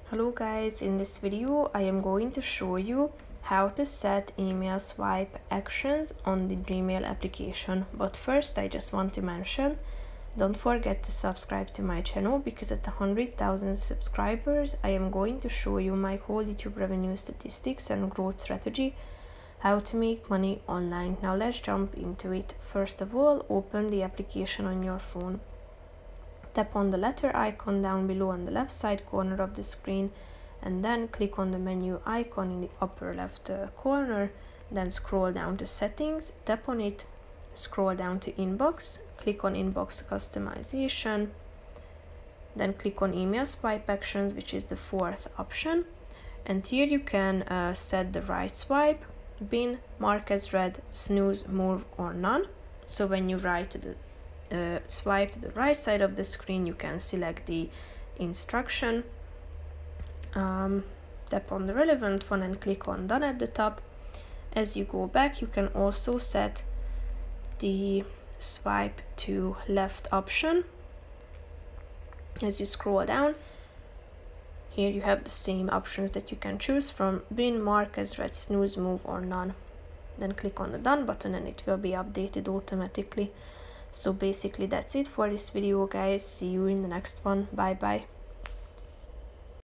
Hello guys, in this video I am going to show you how to set email swipe actions on the Gmail application. But first I just want to mention, don't forget to subscribe to my channel, because at 100,000 subscribers I am going to show you my whole YouTube revenue statistics and growth strategy, how to make money online. Now let's jump into it. First of all, open the application on your phone. Tap on the letter icon down below on the left side corner of the screen, and then click on the menu icon in the upper left corner. Then scroll down to settings, tap on it, scroll down to inbox, click on inbox customization, then click on email swipe actions, which is the fourth option. And here you can set the right swipe, bin, mark as read, snooze, move, or none. So when you swipe to the right side of the screen, you can select the instruction, tap on the relevant one and click on done at the top. As you go back, you can also set the swipe to left option. As you scroll down, here you have the same options that you can choose from: bin, mark as read, snooze, move, or none. Then click on the done button and it will be updated automatically. So basically that's it for this video guys. See you in the next one. Bye bye.